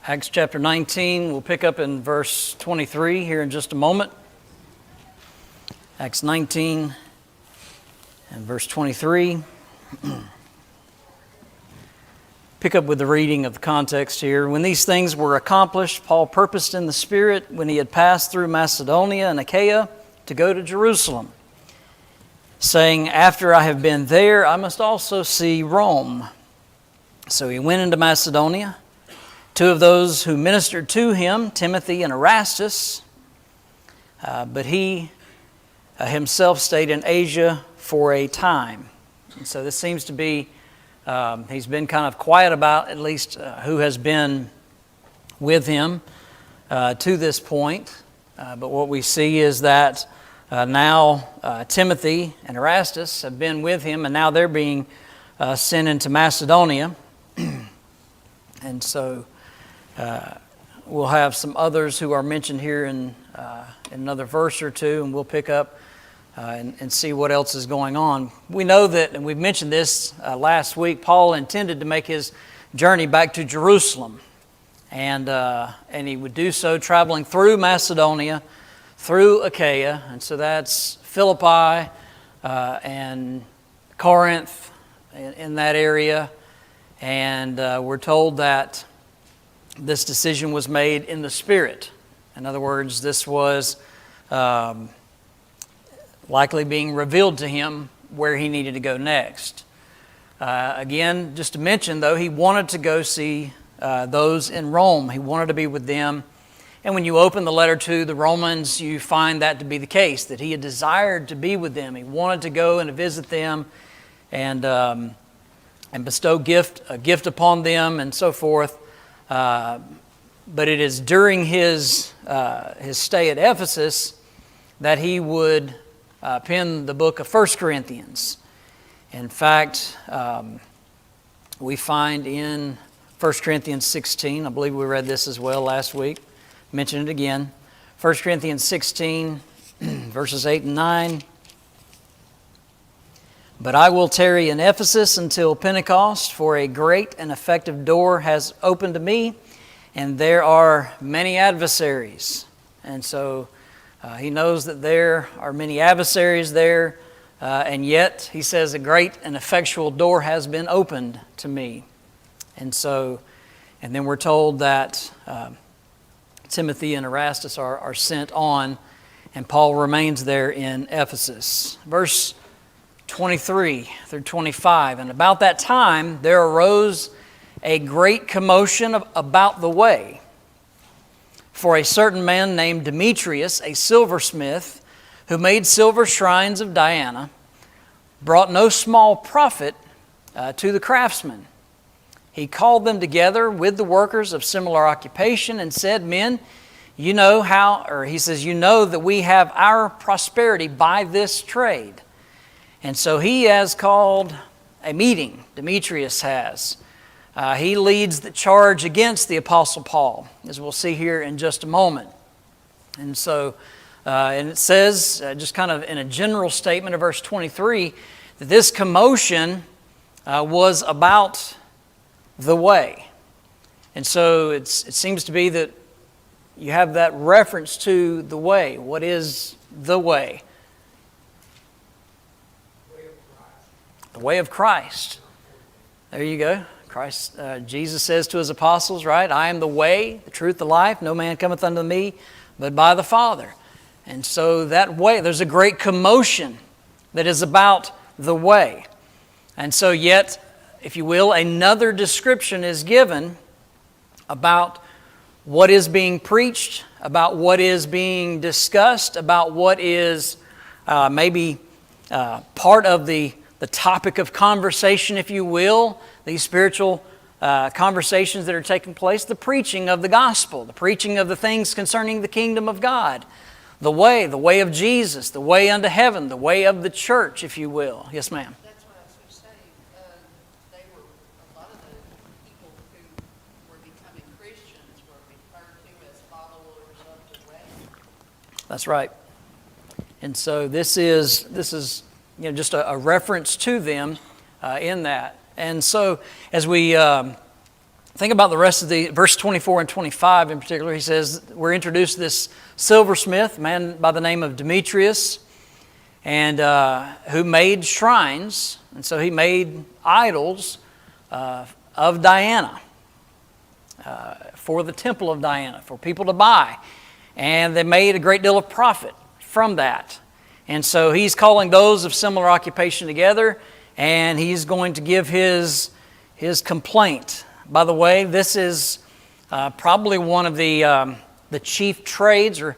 Acts chapter 19, we'll pick up in verse 23 here in just a moment. Acts 19 and verse 23. Pick up with the reading of the context here. When these things were accomplished, Paul purposed in the Spirit, when he had passed through Macedonia and Achaia, to go to Jerusalem, saying, "After I have been there, I must also see Rome." So he went into Macedonia. Two of those who ministered to him, Timothy and Erastus, but he himself stayed in Asia for a time. And so this seems to be, he's been kind of quiet about at least who has been with him to this point. But what we see is that now Timothy and Erastus have been with him, and now they're being sent into Macedonia. And so we'll have some others who are mentioned here in another verse or two, and we'll pick up and see what else is going on. We know that, and we've mentioned this last week, Paul intended to make his journey back to Jerusalem, and he would do so traveling through Macedonia, through Achaia, and so that's Philippi and Corinth in that area, and we're told that this decision was made in the Spirit. In other words, this was likely being revealed to him where he needed to go next. Again, just to mention, though, he wanted to go see those in Rome. He wanted to be with them. And when you open the letter to the Romans, you find that to be the case, that he had desired to be with them. He wanted to go and to visit them and bestow a gift upon them and so forth. But it is during his stay at Ephesus that he would pen the book of 1 Corinthians. In fact, we find in 1 Corinthians 16, I believe we read this as well last week, mention it again, 1 Corinthians 16, verses 8 and 9. "But I will tarry in Ephesus until Pentecost, for a great and effective door has opened to me, and there are many adversaries." And so he knows that there are many adversaries there, and yet he says a great and effectual door has been opened to me. And then we're told that Timothy and Erastus are sent on, and Paul remains there in Ephesus. Verse 23 through 25, "And about that time there arose a great commotion about the way. For a certain man named Demetrius, a silversmith, who made silver shrines of Diana, brought no small profit to the craftsmen. He called them together with the workers of similar occupation and said, 'Men, you know that we have our prosperity by this trade.' And so he has called a meeting, Demetrius has. He leads the charge against the Apostle Paul, as we'll see here in just a moment. And so, and it says, just kind of in a general statement of verse 23, that this commotion was about the way. And so it seems to be that you have that reference to the way. What is the way? The way of Christ. There you go. Christ, Jesus says to his apostles, right? "I am the way, the truth, the life. No man cometh unto me but by the Father." And so that way, there's a great commotion that is about the way. And so yet, if you will, another description is given about what is being preached, about what is being discussed, about what is maybe part of the topic of conversation, if you will, these spiritual conversations that are taking place, the preaching of the gospel, the preaching of the things concerning the kingdom of God, the way of Jesus, the way unto heaven, the way of the church, if you will. Yes, ma'am. That's what I was going to say. A lot of the people who were becoming Christians were referred to as followers of the way. That's right. And so this is just a reference to them in that. And so as we think about the rest of the verse 24 and 25 in particular. He says, we're introduced to this silversmith, a man by the name of Demetrius, and who made shrines. And so he made idols of Diana, for the temple of Diana, for people to buy. And they made a great deal of profit from that. And so he's calling those of similar occupation together, and he's going to give his complaint. By the way, this is probably one of the chief trades or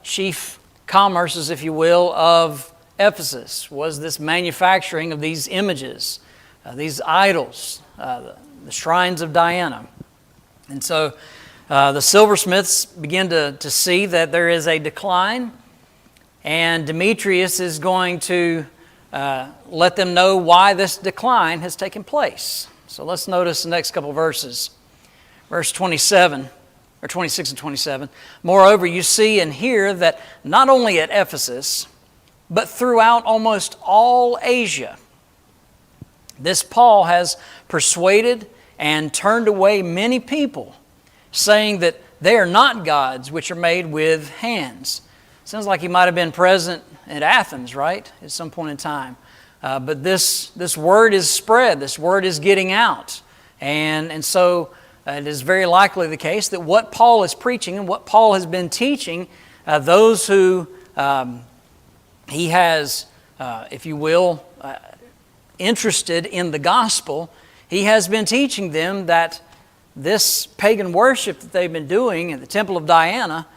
chief commerces, if you will, of Ephesus, was this manufacturing of these images, these idols, the shrines of Diana. And so the silversmiths begin to see that there is a decline, and Demetrius is going to let them know why this decline has taken place. So let's notice the next couple verses. Verse 27, or 26 and 27. Moreover, you see and hear that not only at Ephesus, but throughout almost all Asia, this Paul has persuaded and turned away many people, saying that they are not gods which are made with hands. Sounds like he might have been present at Athens, right, at some point in time. But this word is spread, this word is getting out. And so it is very likely the case that what Paul is preaching and what Paul has been teaching, those who he has, if you will, interested in the gospel, he has been teaching them that this pagan worship that they've been doing in the temple of Diana,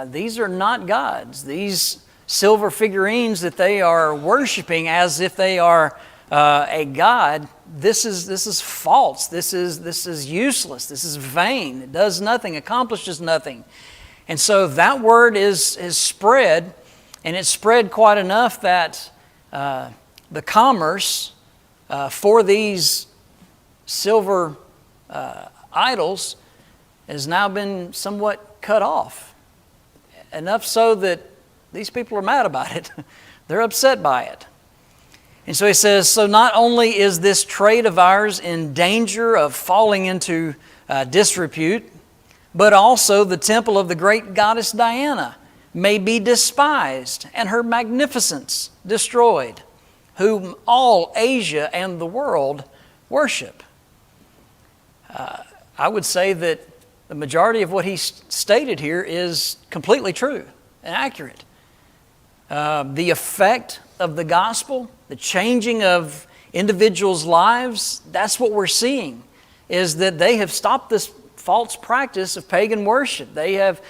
these are not gods. These silver figurines that they are worshiping as if they are a god, this is false. This is useless. This is vain. It does nothing, accomplishes nothing. And so that word is spread, and it's spread quite enough that the commerce for these silver idols has now been somewhat cut off. Enough so that these people are mad about it. They're upset by it. And so he says, so not only is this trade of ours in danger of falling into disrepute, but also the temple of the great goddess Diana may be despised and her magnificence destroyed, whom all Asia and the world worship. I would say that the majority of what he stated here is completely true and accurate. The effect of the gospel, the changing of individuals' lives, that's what we're seeing, is that they have stopped this false practice of pagan worship. They have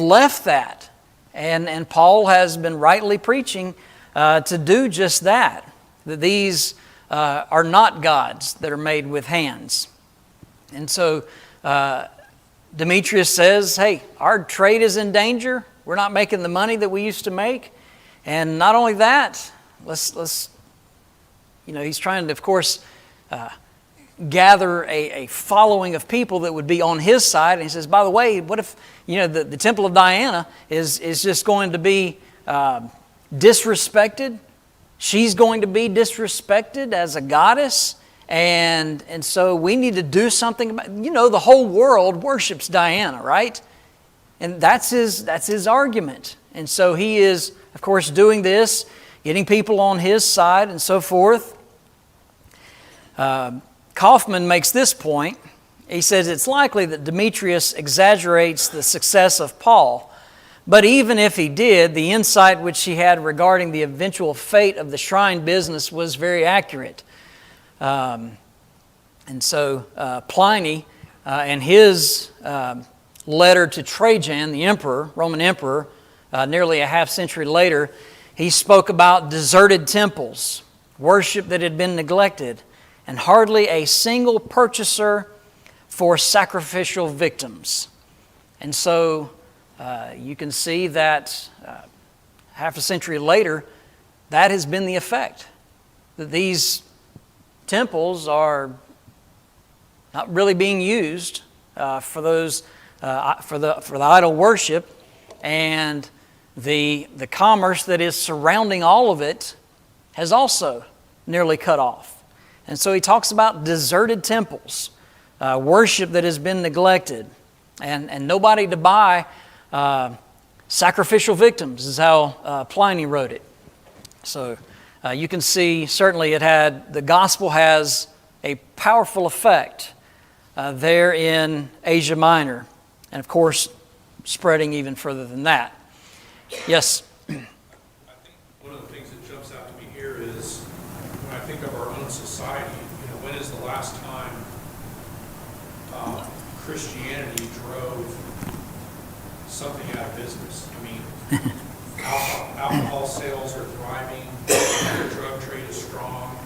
left that. And Paul has been rightly preaching to do just that these are not gods that are made with hands. And so Demetrius says, hey, our trade is in danger. We're not making the money that we used to make. And not only that, let's he's trying to, of course, gather a following of people that would be on his side. And he says, by the way, what if, the temple of Diana is just going to be disrespected? She's going to be disrespected as a goddess. And so we need to do something about, the whole world worships Diana, right? And that's his argument. And so he is, of course, doing this, getting people on his side and so forth. Kaufman makes this point. He says it's likely that Demetrius exaggerates the success of Paul. But even if he did, the insight which he had regarding the eventual fate of the shrine business was very accurate. And so Pliny, in his letter to Trajan, the emperor, Roman emperor, nearly a half century later, he spoke about deserted temples, worship that had been neglected, and hardly a single purchaser for sacrificial victims. And so you can see that half a century later, that has been the effect. That these temples are not really being used for the idol worship, and the commerce that is surrounding all of it has also nearly cut off. And so he talks about deserted temples, worship that has been neglected, and nobody to buy sacrificial victims, is how Pliny wrote it. So you can see certainly the gospel has a powerful effect there in Asia Minor, and of course spreading even further than that. Yes? I think one of the things that jumps out to me here is when I think of our own society, when is the last time Christianity drove something out of business? I mean, alcohol sales are thriving, the drug trade is strong,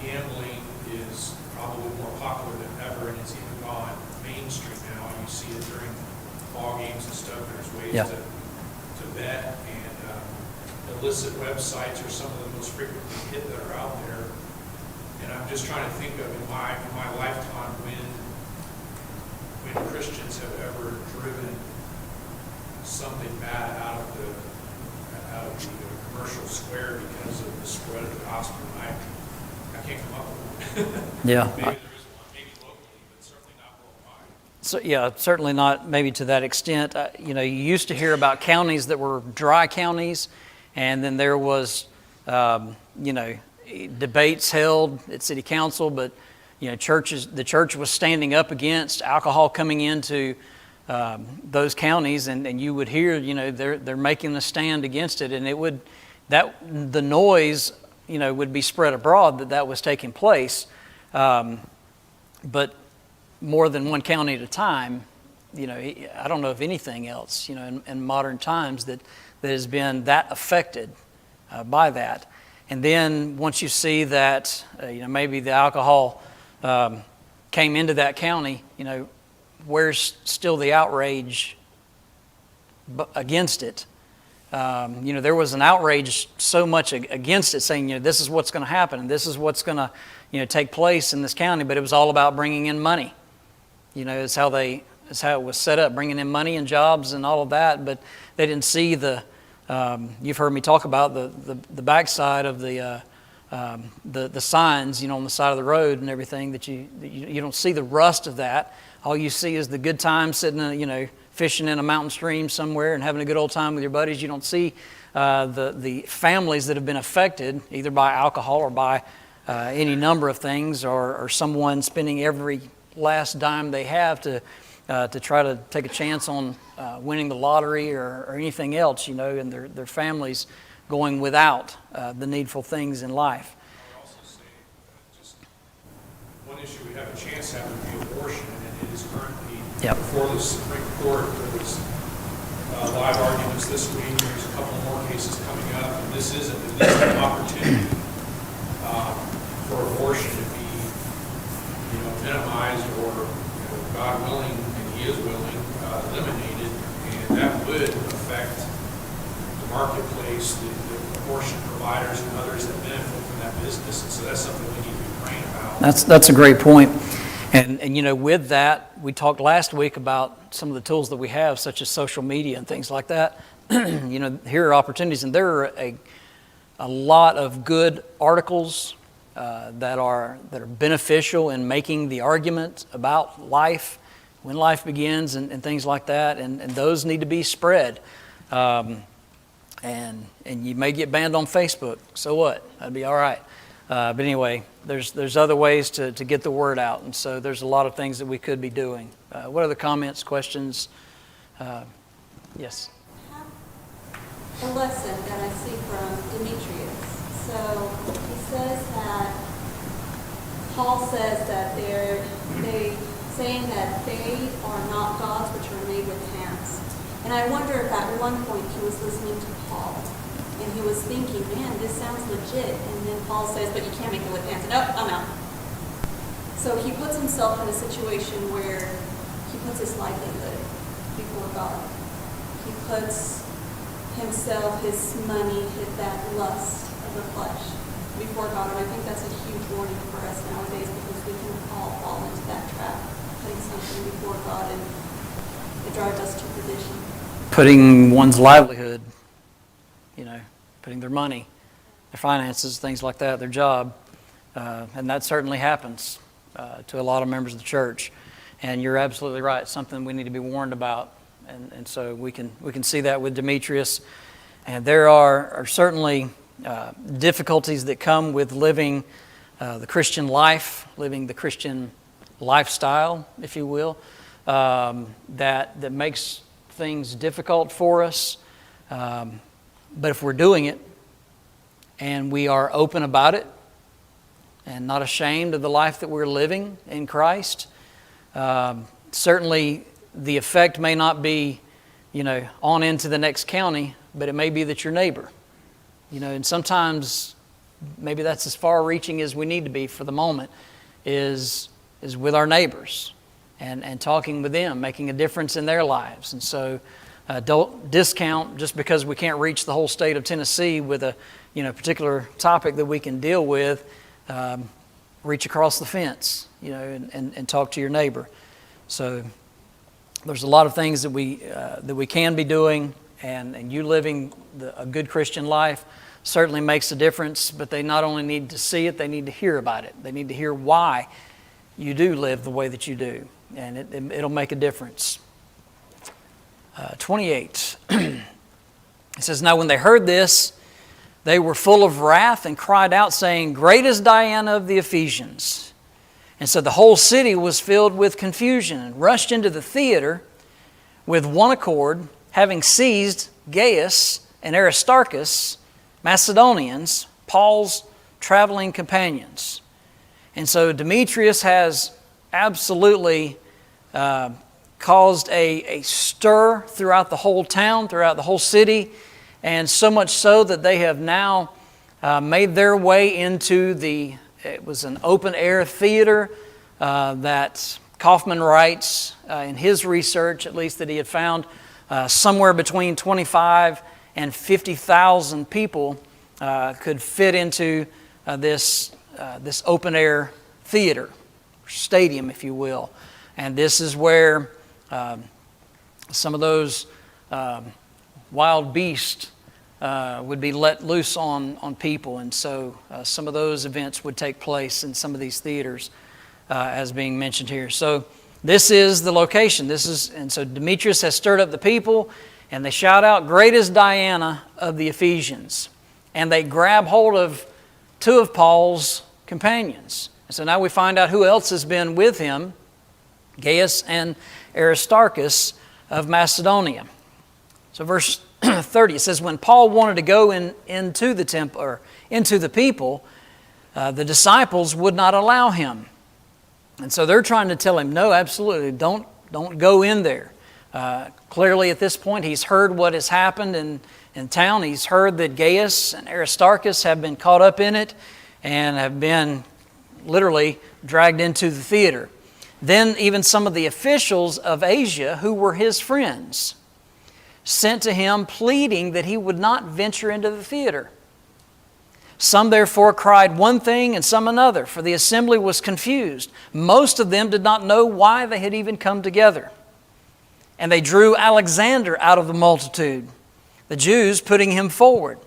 gambling is probably more popular than ever, and it's even gone mainstream now. You see it during ball games and stuff. There's ways to bet, and illicit websites are some of the most frequently hit that are out there. And I'm just trying to think of in my lifetime when Christians have ever driven something bad out of the commercial square because of the spread of the gospel. I can't come up with one. Yeah. Maybe there is one, maybe locally, but certainly not worldwide. So, yeah, certainly not maybe to that extent. You used to hear about counties that were dry counties, and then there was, debates held at city council, but the church was standing up against alcohol coming into those counties, and you would hear, they're making a stand against it, and the noise, would be spread abroad that was taking place, but more than one county at a time. I don't know of anything else, in modern times that has been that affected by that. And then once you see that, maybe the alcohol came into that county, where's still the outrage against it? There was an outrage so much against it, saying, this is what's going to happen, and this is what's going to, take place in this county. But it was all about bringing in money. It's how it was set up, bringing in money and jobs and all of that. But they didn't see you've heard me talk about the backside of the signs, on the side of the road and everything, that you don't see the rust of that. All you see is the good time sitting, fishing in a mountain stream somewhere and having a good old time with your buddies. You don't see the families that have been affected either by alcohol or by any number of things, or someone spending every last dime they have to try to take a chance on winning the lottery or anything else, and their families going without the needful things in life. I would also say just one issue we have a chance at would be abortion, and it is currently before the Supreme Court. There was live arguments this week. There's a couple more cases coming up, and this is at least an opportunity for abortion to be minimized, or God willing, and He is willing, eliminated, and that would affect the marketplace, the abortion providers and others that benefit from that business. And so that's something we need to be praying about. That's a great point. And with that, we talked last week about some of the tools that we have, such as social media and things like that. Here are opportunities, and there are a lot of good articles that are beneficial in making the argument about life, when life begins, and things like that. And those need to be spread. And you may get banned on Facebook. So what? That'd be all right. But anyway, there's other ways to get the word out, and so there's a lot of things that we could be doing. What other comments, questions? Yes. A lesson that I see from Demetrius. So he says that Paul says that they saying that they are not gods which are made with hands. And I wonder if at one point he was listening to Paul and he was thinking, man, this sounds legit. And then Paul says, but you can't make it with hands. And I'm out. So he puts himself in a situation where he puts his livelihood before God. He puts himself, his money, that lust of the flesh before God. And I think that's a huge warning for us nowadays, because we can all fall into that trap, putting something before God, and it drives us to perdition. Putting one's livelihood, putting their money, their finances, things like that, their job, and that certainly happens. to a lot of members of the church. And you're absolutely right. It's something we need to be warned about. And so we can see that with Demetrius. And there are certainly difficulties that come with living the Christian life, living the Christian lifestyle, if you will, that makes things difficult for us. But if we're doing it and we are open about it and not ashamed of the life that we're living in Christ, certainly the effect may not be, on into the next county, but it may be that your neighbor, and sometimes maybe that's as far-reaching as we need to be for the moment, is with our neighbors and talking with them, making a difference in their lives. And so don't discount just because we can't reach the whole state of Tennessee with a particular topic that we can deal with. Reach across the fence, and talk to your neighbor. So there's a lot of things that we can be doing, and you living a good Christian life certainly makes a difference. But they not only need to see it, they need to hear about it. They need to hear why you do live the way that you do, and it'll make a difference. 28. It says, "Now when they heard this, they were full of wrath and cried out, saying, 'Great is Diana of the Ephesians.' And so the whole city was filled with confusion and rushed into the theater with one accord, having seized Gaius and Aristarchus, Macedonians, Paul's traveling companions." And so Demetrius has absolutely caused a stir throughout the whole town, throughout the whole city, and so much so that they have now made their way into it was an open-air theater that Kaufman writes in his research, at least, that he had found somewhere between 25 and 50,000 people could fit into this open-air theater, stadium, if you will. And this is where some of those wild beasts would be let loose on people. And so some of those events would take place in some of these theaters as being mentioned here. So this is the location. And so Demetrius has stirred up the people, and they shout out, "Great is Diana of the Ephesians." And they grab hold of two of Paul's companions. And so now we find out who else has been with him, Gaius and Aristarchus of Macedonia. So verse 30, it says, "When Paul wanted to go into the temple or into the people, the disciples would not allow him." And so they're trying to tell him, "No, absolutely, don't go in there." Clearly at this point, he's heard what has happened in town. He's heard that Gaius and Aristarchus have been caught up in it and have been literally dragged into the theater. Then even some of the officials of Asia, who were his friends, sent to him pleading that he would not venture into the theater. Some therefore cried one thing and some another, for the assembly was confused. Most of them did not know why they had even come together. And they drew Alexander out of the multitude, the Jews putting him forward.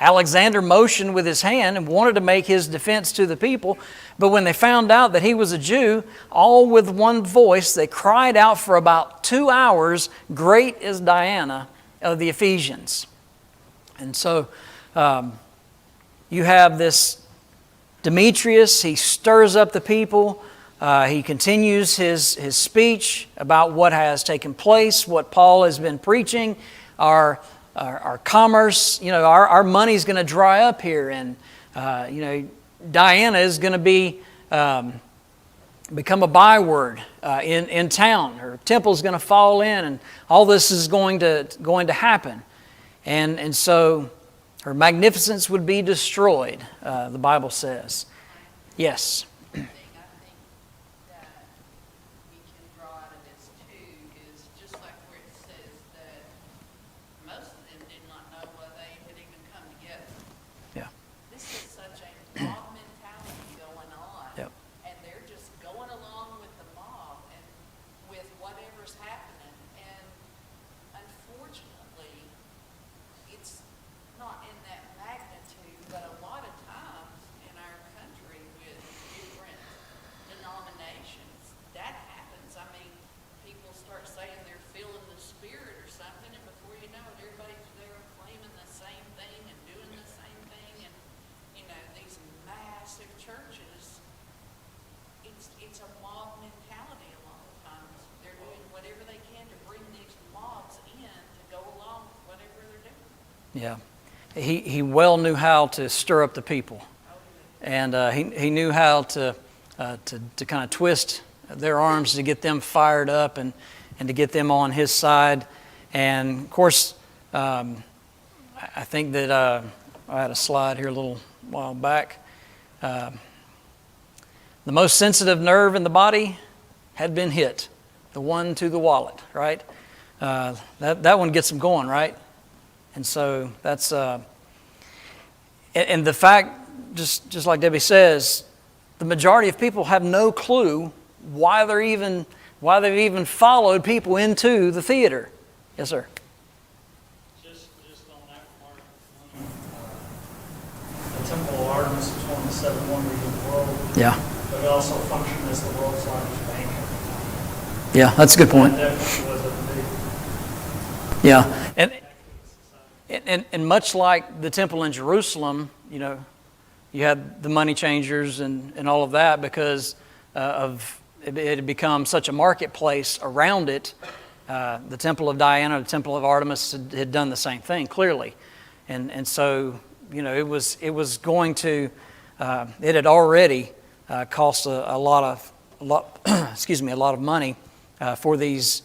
Alexander motioned with his hand and wanted to make his defense to the people, but when they found out that he was a Jew, all with one voice they cried out for about 2 hours, "Great is Diana of the Ephesians." And so you have this Demetrius. He stirs up the people. He continues his speech about what has taken place, what Paul has been preaching, our commerce, our money's going to dry up here, and Diana is going to be become a byword in town. Her temple's going to fall in, and all this is going to happen, and so her magnificence would be destroyed. The Bible says, yes. Yeah. He well knew how to stir up the people. And he knew how to kind of twist their arms to get them fired up and to get them on his side. And, of course, I think that I had a slide here a little while back. The most sensitive nerve in the body had been hit, the one to the wallet, right? That one gets them going, right? And so that's, and the fact, just like Debbie says, the majority of people have no clue why they've even followed people into the theater. Yes, sir. Just on that part, the Temple of Artemis was one of the 7 wonders of the world. Yeah. But it also functioned as the world's largest bank. Yeah, that's a good point. That definitely was a big Yeah, impact to society. and much like the temple in Jerusalem, you know, you had the money changers and all of that because of it had become such a marketplace around it. The temple of Diana, the temple of Artemis had done the same thing clearly, and so you know it was going to it had already cost a lot of money for these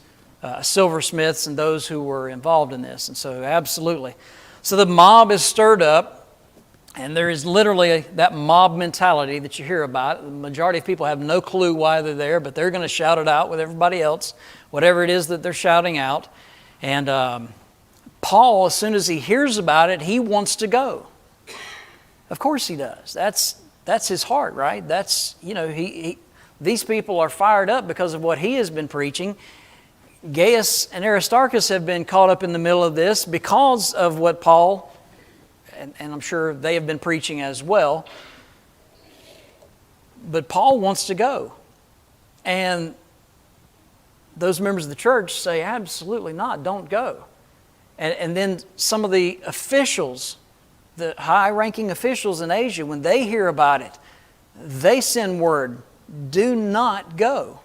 silversmiths and those who were involved in this, and so absolutely. So the mob is stirred up. And there is literally that mob mentality that you hear about. The majority of people have no clue why they're there, but they're going to shout it out with everybody else, whatever it is that they're shouting out. And Paul, as soon as he hears about it, he wants to go. Of course he does. That's his heart, right? That's, you know, these people are fired up because of what he has been preaching. Gaius and Aristarchus have been caught up in the middle of this because of what Paul and I'm sure they have been preaching as well. But Paul wants to go. And those members of the church say, absolutely not, don't go. And then some of the officials, the high-ranking officials in Asia, when they hear about it, they send word, do not go.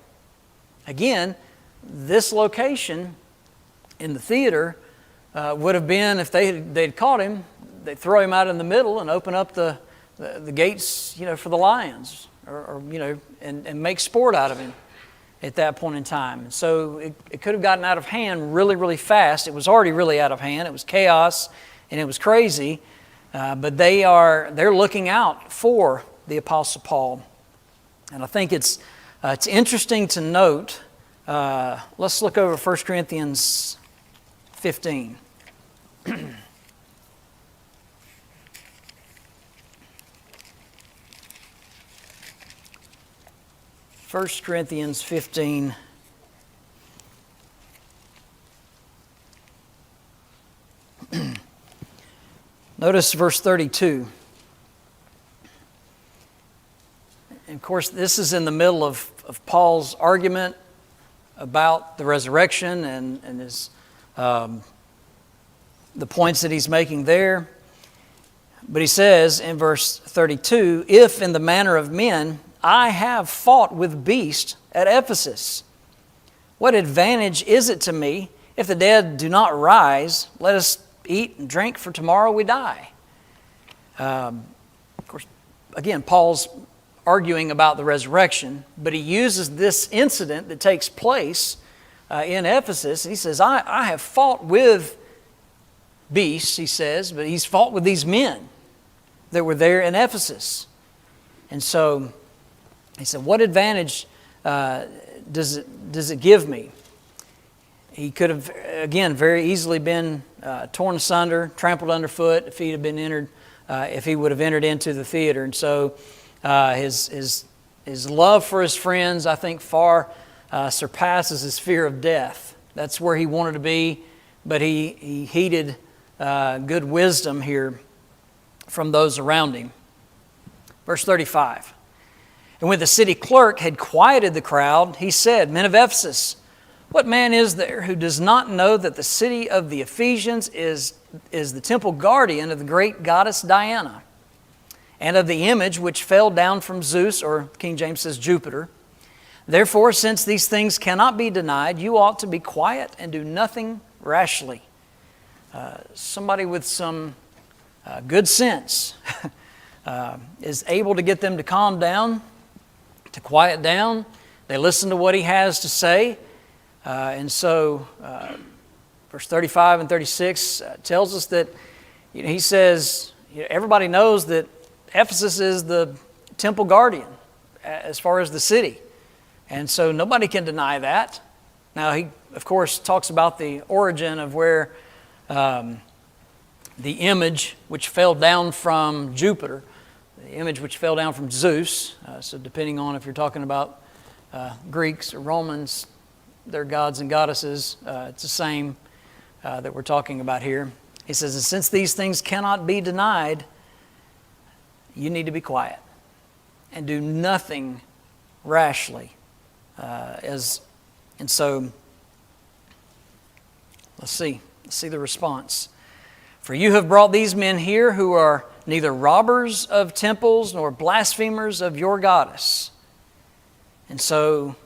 Again, this location in the theater would have been, if they'd caught him, they throw him out in the middle and open up the gates, you know, for the lions, or you know, and make sport out of him at that point in time. And so it could have gotten out of hand really, really fast. It was already really out of hand. It was chaos and it was crazy. But they're looking out for the Apostle Paul, and I think it's interesting to note. Let's look over 1 Corinthians 15. 1 Corinthians 15. Notice verse 32. And of course, this is in the middle of Paul's argument about the resurrection and his the points that he's making there. But he says in verse 32, if in the manner of men I have fought with beasts at Ephesus, what advantage is it to me if the dead do not rise? Let us eat and drink, for tomorrow we die. Of course, again, Paul's arguing about the resurrection, but he uses this incident that takes place in Ephesus. He says, I have fought with beasts, he says, but he's fought with these men that were there in Ephesus. And so he said, what advantage does it give me? He could have, again, very easily been torn asunder, trampled underfoot if he would have entered into the theater. And so his love for his friends, I think, far surpasses his fear of death. That's where he wanted to be, but he heeded good wisdom here from those around him. Verse 35. And when the city clerk had quieted the crowd, he said, men of Ephesus, what man is there who does not know that the city of the Ephesians is the temple guardian of the great goddess Diana, and of the image which fell down from Zeus, or King James says Jupiter? Therefore, since these things cannot be denied, you ought to be quiet and do nothing rashly. somebody with some good sense is able to get them to calm down, to quiet down. They listen to what he has to say. And so verse 35 and 36 tells us that he says, everybody knows that Ephesus is the temple guardian as far as the city. And so nobody can deny that. Now he, of course, talks about the origin of where the image which fell down from Jupiter, the image which fell down from Zeus, so depending on if you're talking about Greeks or Romans, their gods and goddesses, it's the same that we're talking about here. He says, and since these things cannot be denied, you need to be quiet and do nothing rashly. And so, let's see the response. For you have brought these men here who are neither robbers of temples nor blasphemers of your goddess. And so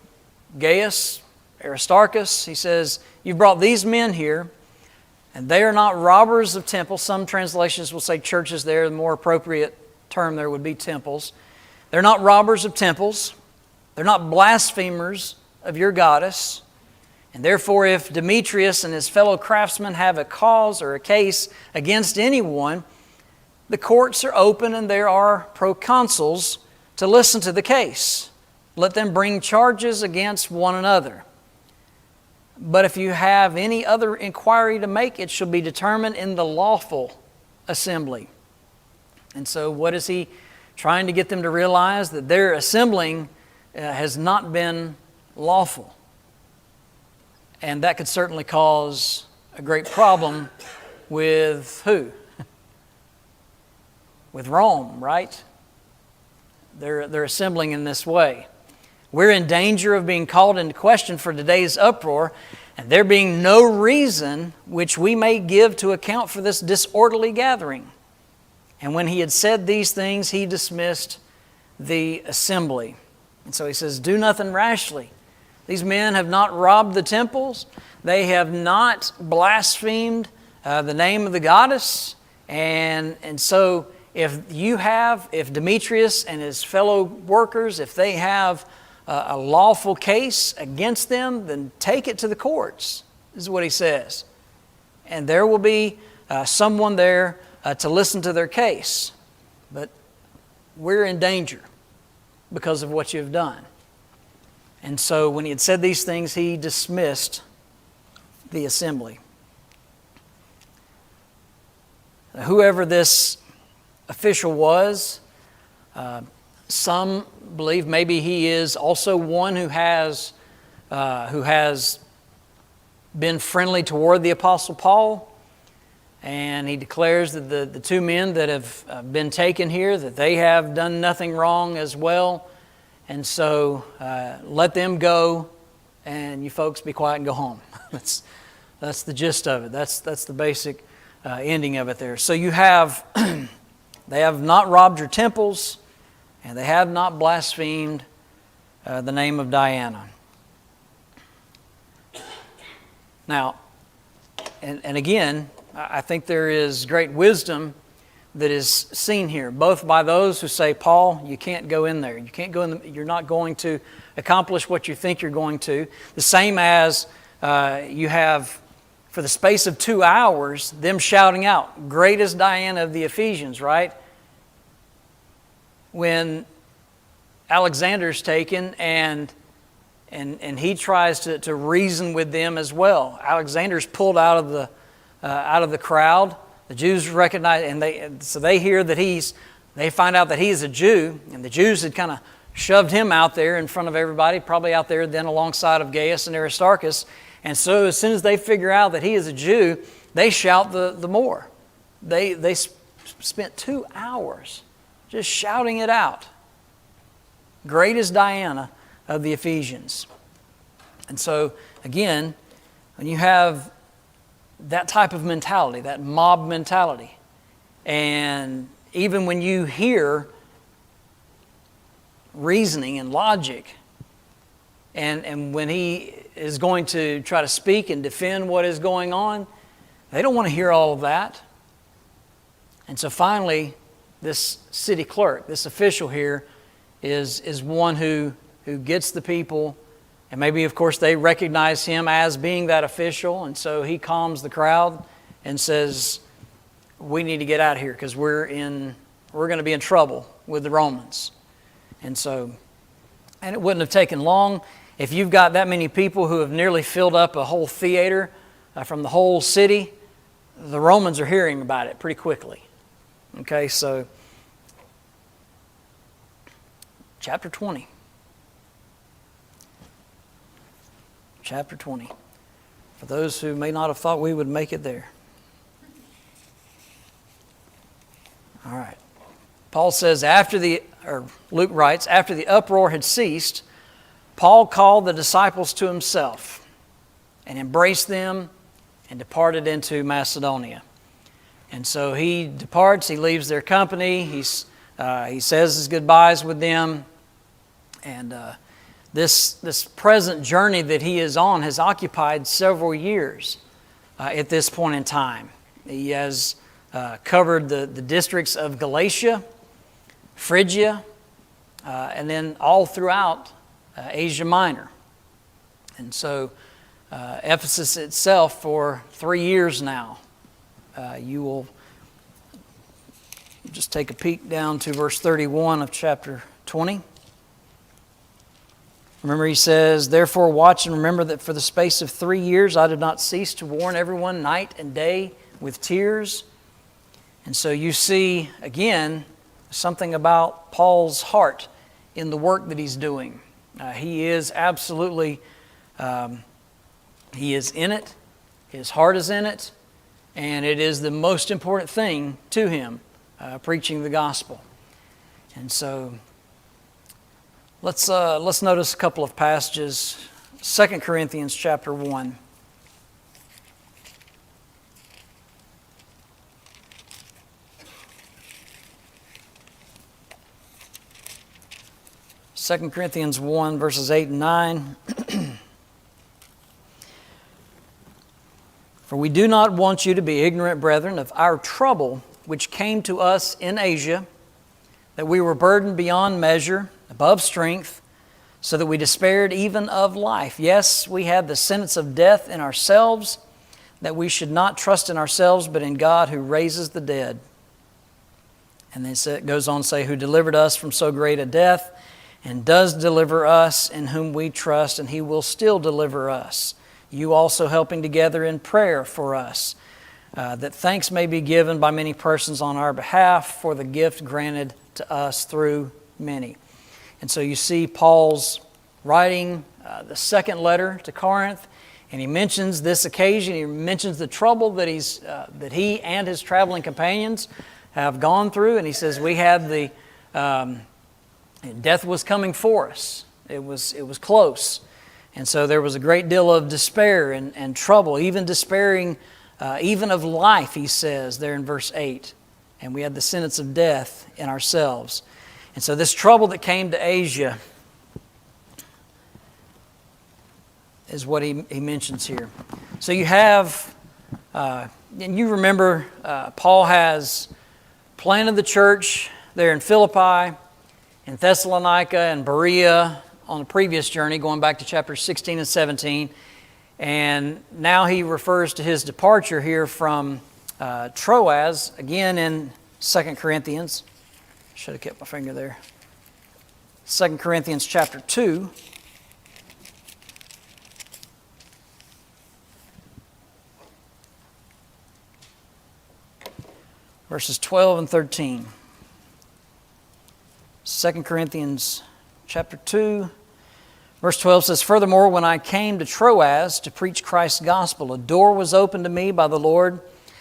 Gaius, Aristarchus, he says, you've brought these men here, and they are not robbers of temples. Some translations will say churches there. The more appropriate term there would be temples. They're not robbers of temples. They're not blasphemers of your goddess. And therefore, if Demetrius and his fellow craftsmen have a cause or a case against anyone, the courts are open and there are proconsuls to listen to the case. Let them bring charges against one another. But if you have any other inquiry to make, it shall be determined in the lawful assembly. And so what is he trying to get them to realize? That their assembling has not been lawful. And that could certainly cause a great problem with who? With Rome, right? They're assembling in this way. We're in danger of being called into question for today's uproar, and there being no reason which we may give to account for this disorderly gathering. And when he had said these things, he dismissed the assembly. And so he says, do nothing rashly. These men have not robbed the temples. They have not blasphemed the name of the goddess. And so if Demetrius and his fellow workers, if they have a lawful case against them, then take it to the courts. This is what he says. And there will be someone there to listen to their case. But we're in danger because of what you've done. And so when he had said these things, he dismissed the assembly. Whoever this official was, some believe maybe he is also one who has been friendly toward the Apostle Paul. And he declares that the two men that have been taken here, that they have done nothing wrong as well. And so let them go, and you folks be quiet and go home. That's the gist of it. That's the basic ending of it there. So you have, they have not robbed your temples, and they have not blasphemed the name of Diana. Now, and again, I think there is great wisdom that is seen here, both by those who say, Paul, you can't go in there. You can't go in. You're not going to accomplish what you think you're going to. The same as you have, for the space of 2 hours, them shouting out, great is Diana of the Ephesians, right? When Alexander's taken and he tries to reason with them as well. Alexander's pulled out of the crowd. The Jews recognize, and so they hear that they find out that he is a Jew, and the Jews had kind of shoved him out there in front of everybody, probably out there then alongside of Gaius and Aristarchus. And so as soon as they figure out that he is a Jew, they shout the more. They spent 2 hours just shouting it out. Great is Diana of the Ephesians. And so again, when you have that type of mentality, that mob mentality, and even when you hear reasoning and logic, and when he is going to try to speak and defend what is going on, They don't want to hear all of that. And so finally, this city clerk, this official here, is one who gets the people, and maybe, of course, they recognize him as being that official, and so he calms the crowd and says, we need to get out of here because we're going to be in trouble with the Romans. And it wouldn't have taken long. If you've got that many people who have nearly filled up a whole theater from the whole city, the Romans are hearing about it pretty quickly. Okay, so chapter 20. Chapter 20. For those who may not have thought we would make it there. All right. Paul says, Luke writes, after the uproar had ceased, Paul called the disciples to himself and embraced them and departed into Macedonia. And so he departs, he leaves their company, he says his goodbyes with them, and this present journey that he is on has occupied several years at this point in time. He has covered the districts of Galatia, Phrygia, and then all throughout Asia Minor. And so Ephesus itself for 3 years now. You will just take a peek down to verse 31 of chapter 20. Remember, he says, therefore watch and remember that for the space of 3 years I did not cease to warn everyone night and day with tears. And so you see, again, something about Paul's heart in the work that he's doing. He is absolutely, he is in it. His heart is in it. And it is the most important thing to him, preaching the gospel. And so let's notice a couple of passages. 2 Corinthians chapter 1. Second Corinthians 1, verses 8 and 9. For we do not want you to be ignorant, brethren, of our trouble which came to us in Asia, that we were burdened beyond measure, above strength, so that we despaired even of life. Yes, we had the sentence of death in ourselves, that we should not trust in ourselves, but in God who raises the dead. And then it goes on to say, who delivered us from so great a death, and does deliver us, in whom we trust, and He will still deliver us. You also helping together in prayer for us, that thanks may be given by many persons on our behalf for the gift granted to us through many. And so you see Paul's writing the second letter to Corinth, and he mentions this occasion. He mentions the trouble that he and his traveling companions have gone through, and he says we had the death was coming for us. It was close. And so there was a great deal of despair and trouble, even despairing even of life, he says there in verse 8. And we had the sentence of death in ourselves. And so this trouble that came to Asia is what he mentions here. So you have, and you remember Paul has planted the church there in Philippi, in Thessalonica and Berea, on the previous journey, going back to chapters 16 and 17. And now he refers to his departure here from Troas, again in 2 Corinthians. Should have kept my finger there. 2 Corinthians chapter 2. Verses 12 and 13. 2 Corinthians chapter 2, verse 12 says, furthermore, when I came to Troas to preach Christ's gospel, a door was opened to me by the Lord.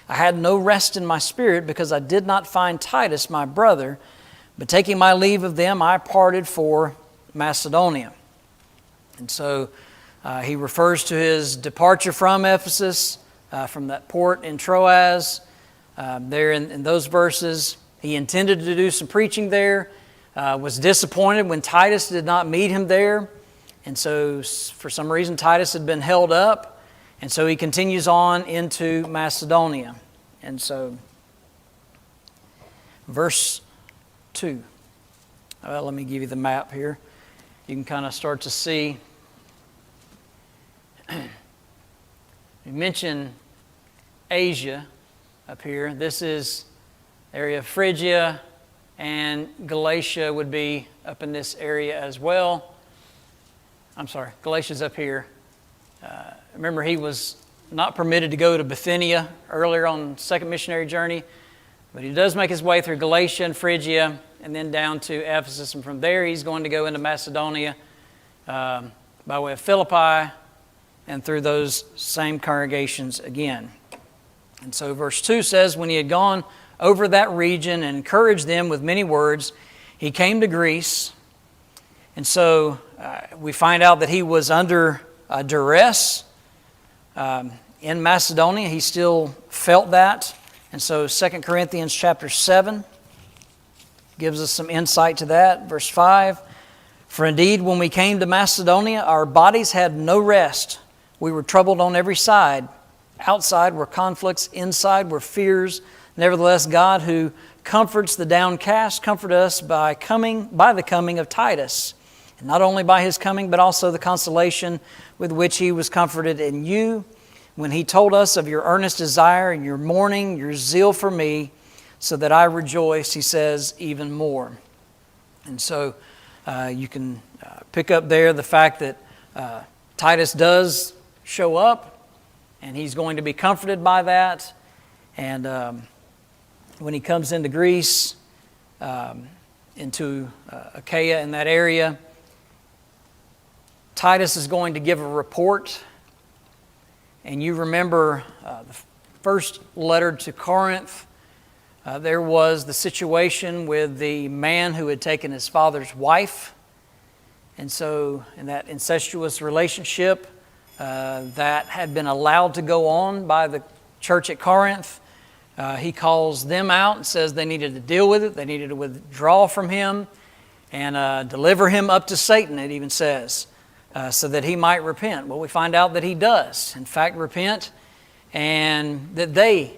I had no rest in my spirit because I did not find Titus, my brother, but taking my leave of them, I parted for Macedonia. And so he refers to his departure from Ephesus, from that port in Troas. There in those verses, he intended to do some preaching there. Was disappointed when Titus did not meet him there. And so for some reason Titus had been held up. And so he continues on into Macedonia. And so, verse 2. Well, let me give you the map here. You can kind of start to see. We mentioned Asia up here. This is the area of Phrygia, and Galatia would be up in this area as well. I'm sorry, Galatia's up here. Remember, he was not permitted to go to Bithynia earlier on the second missionary journey, but he does make his way through Galatia and Phrygia and then down to Ephesus, and from there he's going to go into Macedonia by way of Philippi and through those same congregations again. And so verse 2 says, when he had gone over that region and encouraged them with many words, he came to Greece. And so we find out that he was under duress in Macedonia. He still felt that. And so 2 Corinthians chapter 7 gives us some insight to that. Verse 5, for indeed when we came to Macedonia, our bodies had no rest. We were troubled on every side. Outside were conflicts, inside were fears. Nevertheless, God, who comforts the downcast, comforted us by the coming of Titus. And not only by his coming, but also the consolation with which he was comforted in you, when he told us of your earnest desire and your mourning, your zeal for me, so that I rejoice, he says, even more. And so you can pick up there the fact that Titus does show up, and he's going to be comforted by that. And when he comes into Greece, into Achaia in that area, Titus is going to give a report. And you remember the first letter to Corinth, there was the situation with the man who had taken his father's wife. And so in that incestuous relationship that had been allowed to go on by the church at Corinth, he calls them out and says they needed to deal with it. They needed to withdraw from him and deliver him up to Satan, it even says, so that he might repent. Well, we find out that he does, in fact, repent, and that they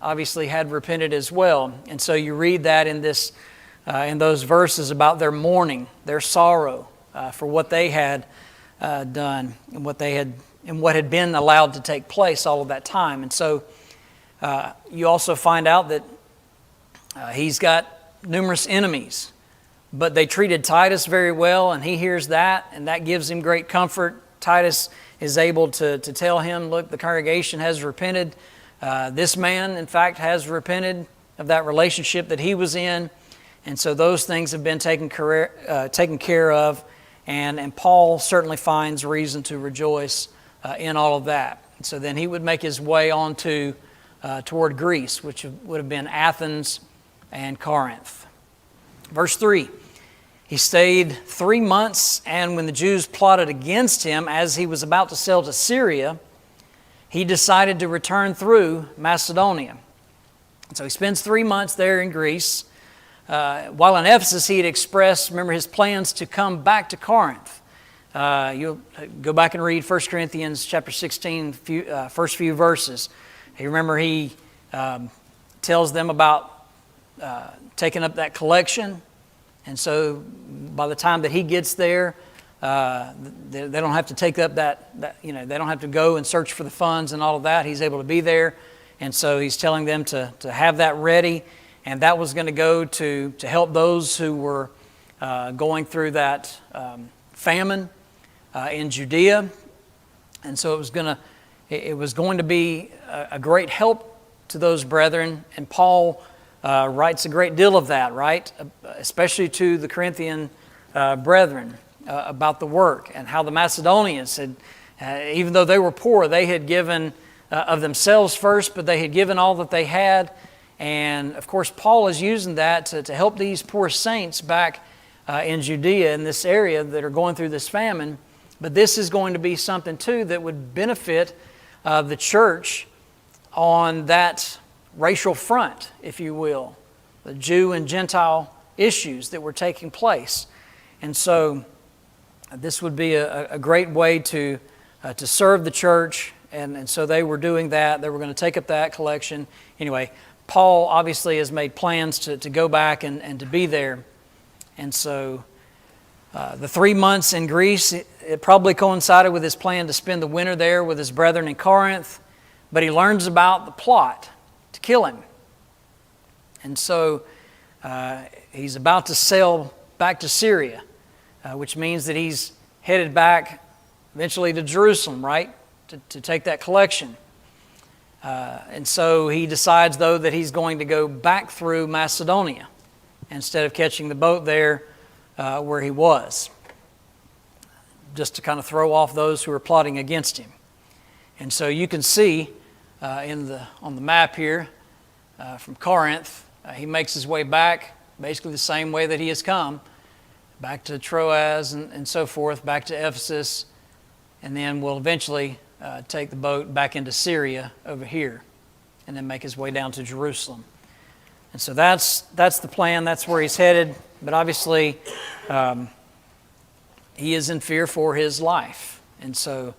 obviously had repented as well. And so you read that in those verses about their mourning, their sorrow for what they had done and what had been allowed to take place all of that time. And so you also find out that he's got numerous enemies, but they treated Titus very well, and he hears that, and that gives him great comfort. Titus is able to tell him, look, the congregation has repented. This man, in fact, has repented of that relationship that he was in, and so those things have been taken care of, and Paul certainly finds reason to rejoice in all of that. And so then he would make his way on toward Greece, which would have been Athens and Corinth. Verse 3, he stayed 3 months, and when the Jews plotted against him as he was about to sail to Syria, he decided to return through Macedonia. And so he spends 3 months there in Greece. While in Ephesus, he had expressed, remember, his plans to come back to Corinth. You'll go back and read 1 Corinthians chapter 16, first few verses. You remember he tells them about taking up that collection. And so by the time that he gets there, they don't have to take up that they don't have to go and search for the funds and all of that. He's able to be there. And so he's telling them to have that ready. And that was going to go to help those who were going through that famine in Judea. And so it was going to be a great help to those brethren. And Paul writes a great deal of that, right? Especially to the Corinthian brethren about the work and how the Macedonians had, even though they were poor, they had given of themselves first, but they had given all that they had. And of course, Paul is using that to help these poor saints back in Judea, in this area that are going through this famine. But this is going to be something too that would benefit the church on that racial front, if you will, the Jew and Gentile issues that were taking place. And so this would be a great way to serve the church and so they were doing that. They were going to take up that collection. Anyway, Paul obviously has made plans to go back and to be there. And so the 3 months in Greece, it probably coincided with his plan to spend the winter there with his brethren in Corinth. But he learns about the plot to kill him. And so he's about to sail back to Syria, which means that he's headed back eventually to Jerusalem, right, to take that collection. And so he decides, though, that he's going to go back through Macedonia instead of catching the boat there where he was, just to kind of throw off those who are plotting against him. And so you can see on the map here from Corinth, he makes his way back basically the same way that he has come, back to Troas and so forth, back to Ephesus, and then will eventually take the boat back into Syria over here, and then make his way down to Jerusalem. And so that's the plan. That's where he's headed. But obviously, he is in fear for his life. And so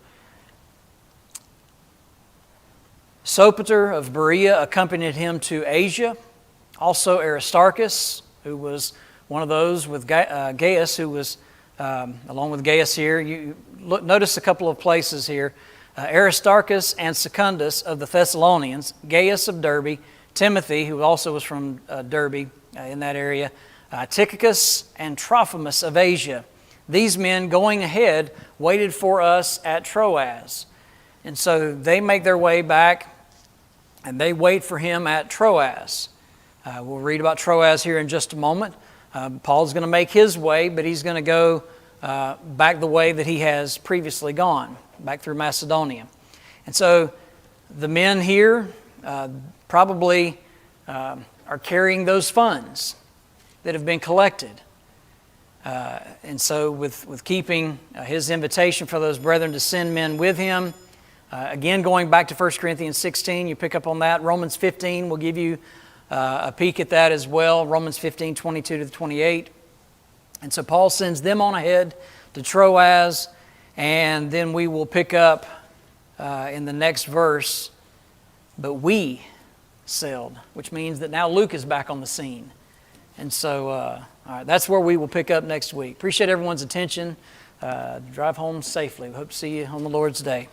Sopater of Berea accompanied him to Asia. Also Aristarchus, who was one of those with Gaius, who was along with Gaius here. You notice a couple of places here. Aristarchus and Secundus of the Thessalonians, Gaius of Derbe, Timothy, who also was from Derbe in that area, Tychicus and Trophimus of Asia. These men going ahead waited for us at Troas. And so they make their way back and they wait for him at Troas. We'll read about Troas here in just a moment. Paul's going to make his way, but he's going to go back the way that he has previously gone, back through Macedonia. And so the men here probably are carrying those funds that have been collected. And so with keeping his invitation for those brethren to send men with him, again, going back to 1 Corinthians 16, you pick up on that. Romans 15 will give you a peek at that as well. Romans 15, 22 to 28. And so Paul sends them on ahead to Troas, and then we will pick up in the next verse, but we sailed, which means that now Luke is back on the scene. And so all right, that's where we will pick up next week. Appreciate everyone's attention. Drive home safely. We hope to see you on the Lord's Day.